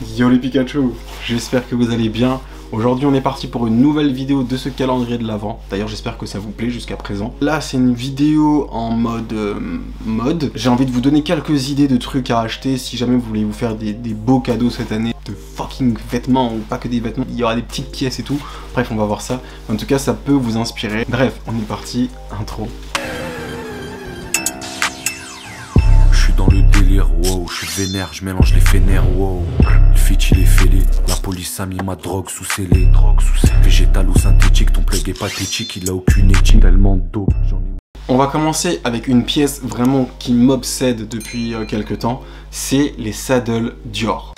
Yo les Pikachu, j'espère que vous allez bien. Aujourd'hui on est parti pour une nouvelle vidéo de ce calendrier de l'Avent. D'ailleurs j'espère que ça vous plaît jusqu'à présent. Là c'est une vidéo en mode. J'ai envie de vous donner quelques idées de trucs à acheter si jamais vous voulez vous faire des beaux cadeaux cette année. De fucking vêtements, ou pas que des vêtements, il y aura des petites pièces et tout. Bref on va voir ça. En tout cas ça peut vous inspirer. Bref, on est parti, intro. Dans le délire, wow, je suis vénère, je mélange les fénères, wow. Le fit il est fêlé, la police a mis ma drogue sous scellé. Végétal ou synthétique, ton plug est pathétique, il a aucune éthique, tellement d'eau. On va commencer avec une pièce vraiment qui m'obsède depuis quelques temps, c'est les saddles Dior.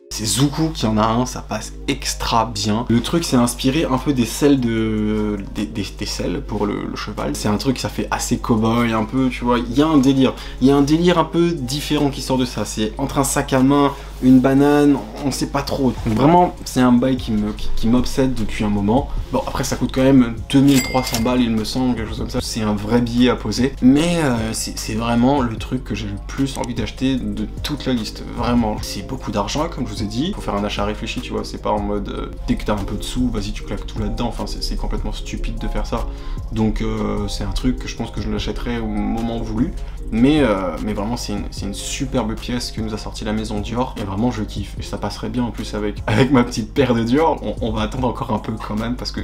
C'est Zuku qui en a un, ça passe extra bien. Le truc c'est inspiré un peu des selles des selles pour le cheval. C'est un truc, ça fait assez cow-boy un peu, tu vois. Il y a un délire. Il y a un délire un peu différent qui sort de ça. C'est entre un sac à main, une banane, on sait pas trop. Donc vraiment, c'est un bail qui m'obsède depuis un moment. Bon, après ça coûte quand même 2300 balles, il me semble, quelque chose comme ça. C'est un vrai billet à poser. Mais c'est vraiment le truc que j'ai le plus envie d'acheter de toute la liste. Vraiment. C'est beaucoup d'argent, comme je vous ai dit. Faut faire un achat réfléchi, tu vois. C'est pas en mode, dès que t'as un peu de sous, vas-y, tu claques tout là-dedans. Enfin, c'est complètement stupide de faire ça. Donc, c'est un truc que je pense que je l'achèterai au moment voulu. Mais vraiment c'est une superbe pièce que nous a sorti la maison Dior et vraiment je kiffe et ça passerait bien en plus avec ma petite paire de Dior. On va attendre encore un peu quand même parce que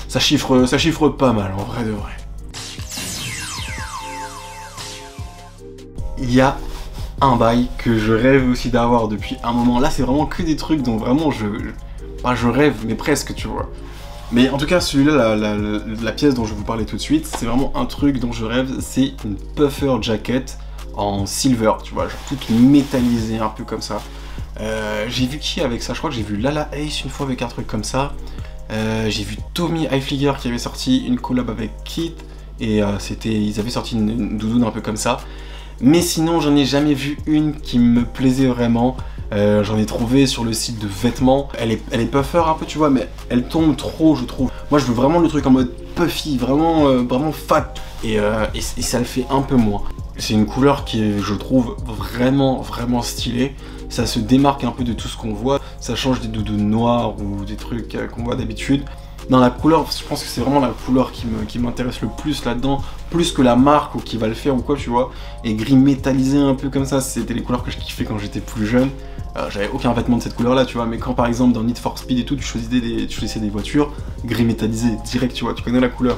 ça chiffre pas mal en vrai de vrai. Il y a un bail que je rêve aussi d'avoir depuis un moment. Là c'est vraiment que des trucs dont vraiment je rêve mais presque, tu vois. Mais en tout cas, celui-là, la pièce dont je vais vous parler tout de suite, c'est vraiment un truc dont je rêve, c'est une puffer jacket en silver, tu vois, genre toute métallisée, un peu comme ça. J'ai vu qui avec ça? Je crois que j'ai vu Lala Ace une fois avec un truc comme ça. J'ai vu Tommy Hilfiger qui avait sorti une collab avec Kit, et ils avaient sorti une doudoune un peu comme ça. Mais sinon, j'en ai jamais vu une qui me plaisait vraiment. J'en ai trouvé sur le site de vêtements. Elle est puffer un peu, tu vois, mais elle tombe trop, je trouve. Moi, je veux vraiment le truc en mode puffy, vraiment fat. Et ça le fait un peu moins. C'est une couleur qui est, je trouve, vraiment stylée. Ça se démarque un peu de tout ce qu'on voit. Ça change des doudounes noires ou des trucs qu'on voit d'habitude. Dans la couleur, je pense que c'est vraiment la couleur qui m'intéresse le plus là-dedans, plus que la marque ou qui va le faire ou quoi, tu vois. Et gris métallisé un peu comme ça, c'était les couleurs que je kiffais quand j'étais plus jeune. J'avais aucun vêtement de cette couleur-là, tu vois, mais quand par exemple dans Need for Speed et tout, tu choisissais des voitures, gris métallisé, direct, tu vois, tu connais la couleur.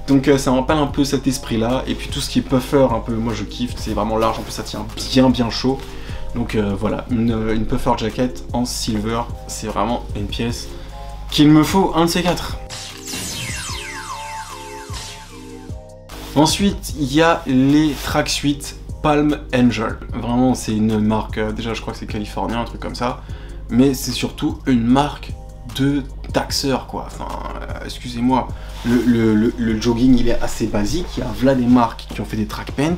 Donc ça me rappelle un peu cet esprit-là, et puis tout ce qui est puffer, un peu, moi je kiffe, c'est vraiment large, en plus ça tient bien chaud. Donc voilà, une puffer jacket en silver, c'est vraiment une pièce qu'il me faut un de ces quatre. Ensuite, il y a les tracksuits Palm Angel. Vraiment, c'est une marque, déjà je crois que c'est californien, un truc comme ça. Mais c'est surtout une marque de taxeur, quoi. Enfin, excusez-moi, le jogging, il est assez basique. Il y a voilà des marques qui ont fait des track pants.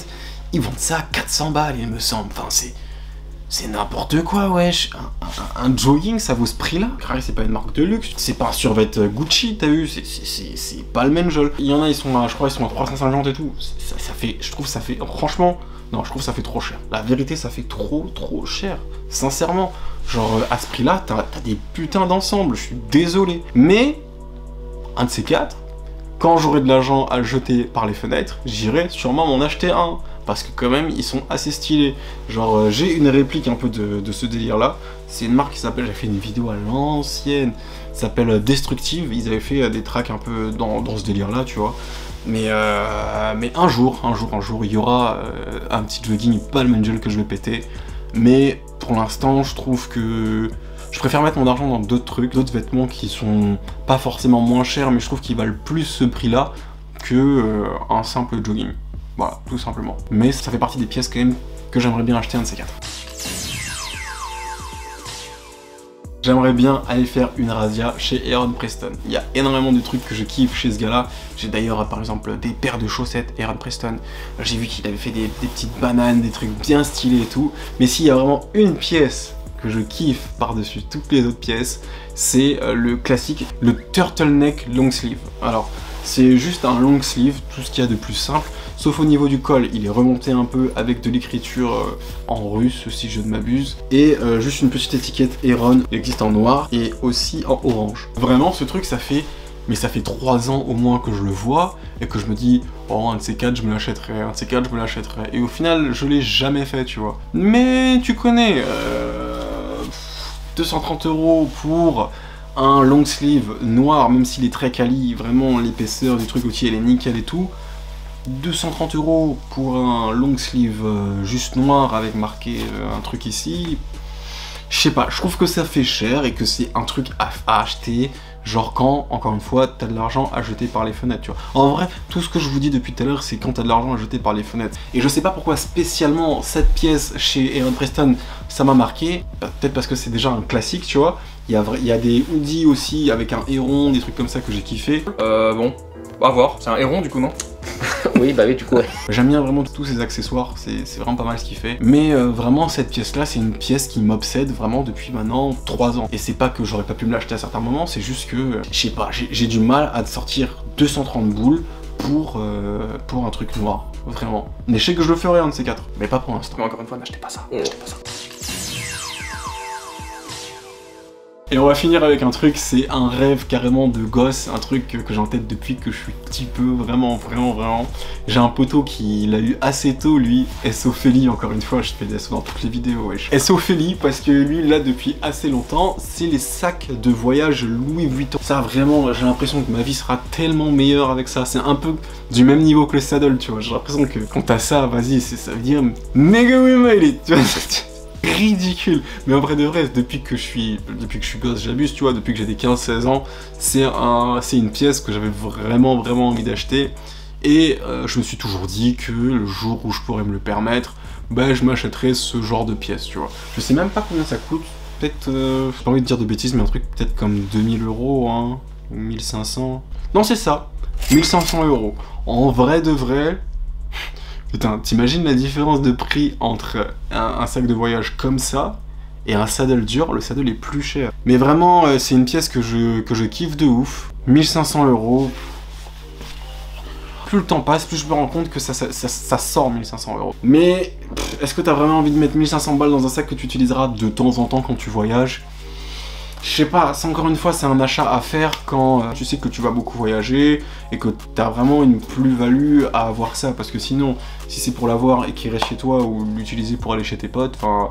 Ils vendent ça à 400 balles, il me semble. Enfin, c'est n'importe quoi, wesh. Un jogging, ça vaut ce prix-là. Carré, c'est pas une marque de luxe. C'est pas un survêt Gucci, t'as vu. C'est pas le même jol. Il y en a, je crois, ils sont à 350 et tout. Ça fait, je trouve, ça fait, franchement, non, je trouve ça fait trop cher. La vérité, ça fait trop cher. Sincèrement. Genre, à ce prix-là, t'as des putains d'ensemble. Je suis désolé. Mais, un de ces quatre, quand j'aurai de l'argent à jeter par les fenêtres, j'irai sûrement m'en acheter un. Parce que quand même, ils sont assez stylés. Genre, j'ai une réplique un peu de ce délire-là. C'est une marque qui s'appelle, j'ai fait une vidéo à l'ancienne, s'appelle Destructive. Ils avaient fait des tracks un peu dans ce délire-là, tu vois. Mais un jour, il y aura un petit jogging Palm Angel que je vais péter. Mais pour l'instant, je trouve que je préfère mettre mon argent dans d'autres trucs, d'autres vêtements qui sont pas forcément moins chers, mais je trouve qu'ils valent plus ce prix-là que un simple jogging. Voilà, tout simplement. Mais ça fait partie des pièces quand même que j'aimerais bien acheter un de ces quatre. J'aimerais bien aller faire une razzia chez Heron Preston. Il y a énormément de trucs que je kiffe chez ce gars-là. J'ai d'ailleurs par exemple des paires de chaussettes Heron Preston. J'ai vu qu'il avait fait des petites bananes, des trucs bien stylés et tout. Mais s'il y a vraiment une pièce que je kiffe par-dessus toutes les autres pièces, c'est le classique, le turtleneck long sleeve. Alors, c'est juste un long sleeve, tout ce qu'il y a de plus simple. sauf au niveau du col, il est remonté un peu avec de l'écriture en russe, si je ne m'abuse, et juste une petite étiquette Heron, il existe en noir et aussi en orange. Vraiment, ce truc, ça fait 3 ans au moins que je le vois, et que je me dis, oh, un de ces 4, je me l'achèterai, un de ces 4, je me l'achèterai, et au final, je l'ai jamais fait, tu vois. Mais tu connais, 230 € pour un long sleeve noir, même s'il est très quali, vraiment l'épaisseur du truc aussi elle est nickel et tout. 230 € pour un long sleeve juste noir avec marqué un truc ici. Je sais pas, je trouve que ça fait cher et que c'est un truc à acheter, genre quand, encore une fois, t'as de l'argent à jeter par les fenêtres, tu vois. En vrai, tout ce que je vous dis depuis tout à l'heure, c'est quand t'as de l'argent à jeter par les fenêtres. Et je sais pas pourquoi spécialement cette pièce chez Heron Preston, ça m'a marqué. Peut-être parce que c'est déjà un classique, tu vois. Il y a des hoodies aussi avec un héron, des trucs comme ça que j'ai kiffé. Bon, à voir. C'est un héron du coup, non? Oui, bah oui, du coup, ouais. J'aime bien vraiment tous ces accessoires, c'est vraiment pas mal ce qu'il fait. Mais vraiment, cette pièce-là, c'est une pièce qui m'obsède vraiment depuis maintenant 3 ans. Et c'est pas que j'aurais pas pu me l'acheter à certains moments, c'est juste que, je sais pas, j'ai du mal à sortir 230 boules pour un truc noir, vraiment. Mais je sais que je le ferai un de ces 4, mais pas pour l'instant. Mais encore une fois, n'achetez pas ça. N'achetez pas ça. Et on va finir avec un truc, c'est un rêve carrément de gosse, un truc que j'ai en tête depuis que je suis petit peu, vraiment. J'ai un poteau qui l'a eu assez tôt, lui, S.Ophélie, encore une fois, je fais des SO dans toutes les vidéos, wesh. S.Ophélie, parce que lui, là, depuis assez longtemps, c'est les sacs de voyage Louis Vuitton. Ça, vraiment, j'ai l'impression que ma vie sera tellement meilleure avec ça. C'est un peu du même niveau que le saddle, tu vois. J'ai l'impression que quand t'as ça, vas-y, ça veut dire nigga we made it, tu vois. Ridicule, mais en vrai de vrai, depuis que je suis gosse, j'abuse, tu vois, depuis que j'ai des 15-16 ans, c'est une pièce que j'avais vraiment envie d'acheter, et je me suis toujours dit que le jour où je pourrais me le permettre, bah je m'achèterais ce genre de pièce, tu vois. Je sais même pas combien ça coûte, peut-être, j'ai pas envie de dire de bêtises, mais un truc peut-être comme 2000 €, hein, ou 1500, non c'est ça, 1500 €, en vrai de vrai. Putain, t'imagines la différence de prix entre un sac de voyage comme ça et un saddle dur? Le saddle est plus cher. Mais vraiment, c'est une pièce que je kiffe de ouf. 1500 €. Plus le temps passe, plus je me rends compte que ça sort 1500 €. Mais est-ce que t'as vraiment envie de mettre 1500 balles dans un sac que tu utiliseras de temps en temps quand tu voyages? Je sais pas, encore une fois, c'est un achat à faire quand tu sais que tu vas beaucoup voyager et que t'as vraiment une plus-value à avoir ça, parce que sinon, si c'est pour l'avoir et qu'il reste chez toi ou l'utiliser pour aller chez tes potes, enfin,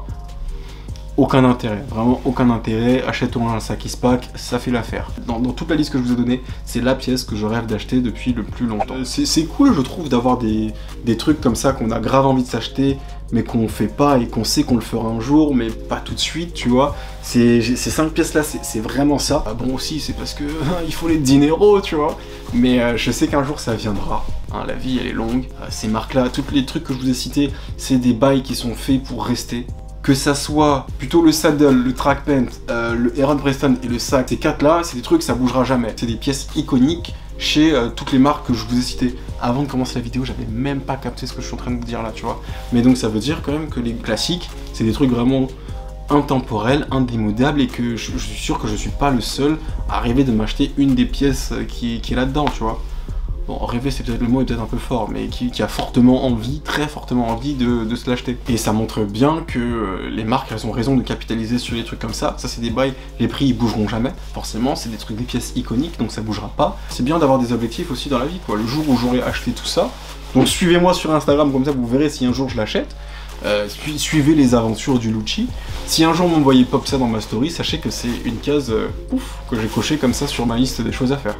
aucun intérêt, vraiment aucun intérêt. Achète-toi un sac Eastpak, ça fait l'affaire. Dans toute la liste que je vous ai donnée, c'est la pièce que je rêve d'acheter depuis le plus longtemps. C'est cool, je trouve, d'avoir des trucs comme ça qu'on a grave envie de s'acheter, mais qu'on fait pas et qu'on sait qu'on le fera un jour, mais pas tout de suite, tu vois. Ces 5 pièces là, c'est vraiment ça. Ah bon, aussi, c'est parce que il faut les dinero, tu vois. Mais je sais qu'un jour ça viendra. Hein, la vie, elle est longue. Ces marques là, tous les trucs que je vous ai cités, c'est des bails qui sont faits pour rester. Que ça soit plutôt le saddle, le track pant, le Heron Preston et le sac, ces 4 là, c'est des trucs, ça bougera jamais. C'est des pièces iconiques chez toutes les marques que je vous ai citées. Avant de commencer la vidéo, j'avais même pas capté ce que je suis en train de vous dire là, tu vois. Mais donc ça veut dire quand même que les classiques, c'est des trucs vraiment intemporels, indémodables, et que je suis sûr que je suis pas le seul à rêver de m'acheter une des pièces qui est là-dedans, tu vois. Bon, rêver, c'est peut-être le mot est peut-être un peu fort, mais qui a fortement envie, très fortement envie de se l'acheter. Et ça montre bien que les marques, elles ont raison de capitaliser sur les trucs comme ça. Ça, c'est des bails, les prix, ils bougeront jamais. Forcément, c'est des trucs, des pièces iconiques, donc ça bougera pas. C'est bien d'avoir des objectifs aussi dans la vie, quoi. Le jour où j'aurai acheté tout ça, donc suivez-moi sur Instagram, comme ça vous verrez si un jour je l'achète. Suivez les aventures du Lucci. Si un jour vous me voyez pop ça dans ma story, sachez que c'est une case que j'ai coché comme ça sur ma liste des choses à faire.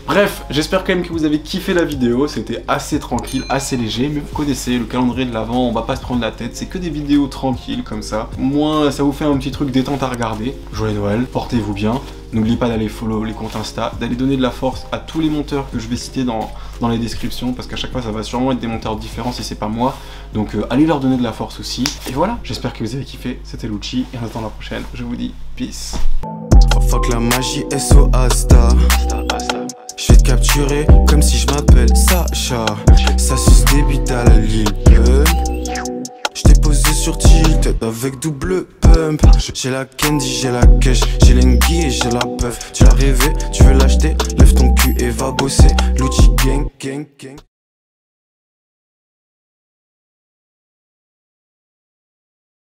Bref, j'espère quand même que vous avez kiffé la vidéo, c'était assez tranquille, assez léger, mais vous connaissez le calendrier de l'Avent, on va pas se prendre la tête, c'est que des vidéos tranquilles comme ça. Moi, ça vous fait un petit truc détente à regarder. Joyeux Noël, portez-vous bien. N'oubliez pas d'aller follow les comptes Insta, d'aller donner de la force à tous les monteurs que je vais citer dans les descriptions, parce qu'à chaque fois ça va sûrement être des monteurs différents si c'est pas moi. Donc allez leur donner de la force aussi. Et voilà, j'espère que vous avez kiffé, c'était Lucci, et on attend la prochaine. Je vous dis peace. Oh fuck la magie, SO Asta. Je vais te capturer comme si je m'appelle Sacha. Ça suce des bites à la Lille. Je t'ai posé sur tilt avec double pump. J'ai la candy, j'ai la cash, j'ai l'enguille et j'ai la puff. Tu l'as rêvé, tu veux l'acheter, lève ton cul et va bosser. Lucci gang, gang, gang.